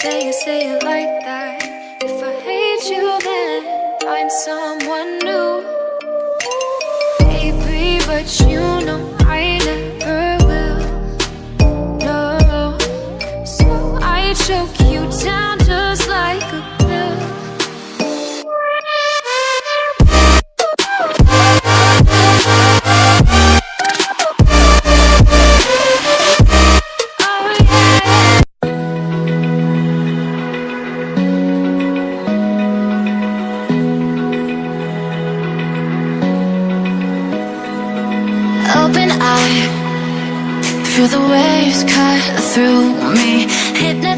say it like that. If I hate you, then find someone new. Baby, but you know I never will. No, so I choke you down just like a pill. Open eye, feel the waves cut through me. Hypnotized